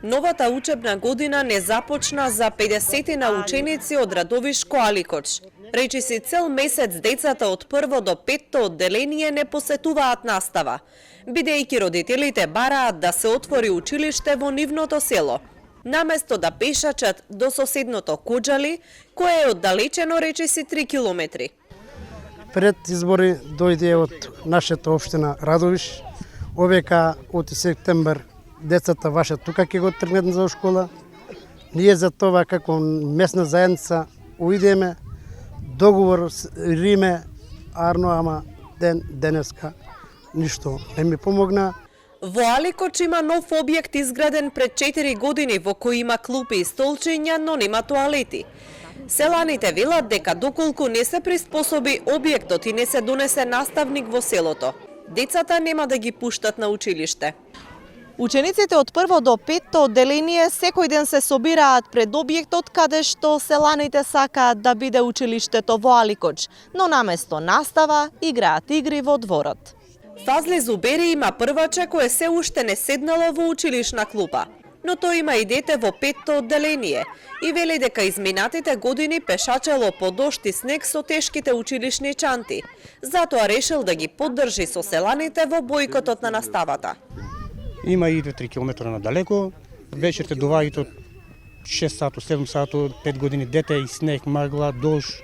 Новата учебна година не започна за 50 ученици од Радовишко Аликоч. Речиси цел месец децата од прво до петто одделение не посетуваат настава, бидејќи родителите бараат да се отвори училиште во нивното село, наместо да пешачат до соседното Коџали, кое е оддалечено речиси 3 километри. Пред избори дојде од нашата општина Радовиш, овека од септембр децата ваша тука ќе го тргнат за школа. Ние за това како местна заедница уидеме, договор риме, арно, ама денеска ништо не ми помогна. Во Аликоч има нов објект изграден пред 4 години во кој има клупи и столчиња, но нема тоалети. Селаните велат дека доколку не се приспособи објектот и не се донесе наставник во селото, децата нема да ги пуштат на училиште. Учениците од прво до петто одделение секој ден се собираат пред објектот каде што селаните сакаат да биде училиштето во Аликоч, но наместо настава играат игри во дворот. Фазли Зубери има прваче кое се уште не седнало во училишна клупа, но тој има и дете во петто одделение и вели дека изминатите години пешачело по дожд и снег со тешките училишни чанти. Затоа решил да ги поддржи со селаните во бојкотот на наставата. Има и 3 км надалеко, вечерте доаѓаат од 6 сато, 7 сато, 5 години дете и снег, магла, дожд,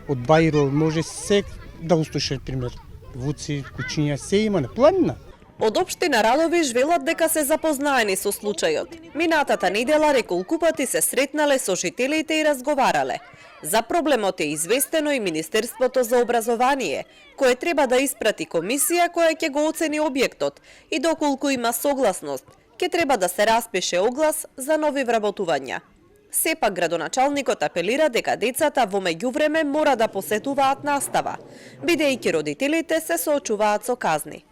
од бајро, може се да устуше, пример, вуци, кучиња, се има на планина. Од општина Радовиш велат дека се запознаени со случајот. Минатата недела неколку пати се сретнале со жителите и разговарале. За проблемот е известено и Министерството за образование, кое треба да испрати комисија која ќе го оцени објектот и доколку има согласност, ќе треба да се распише оглас за нови вработувања. Сепак градоначалникот апелира дека децата во меѓувреме мора да посетуваат настава, бидејќи родителите се соочуваат со казни.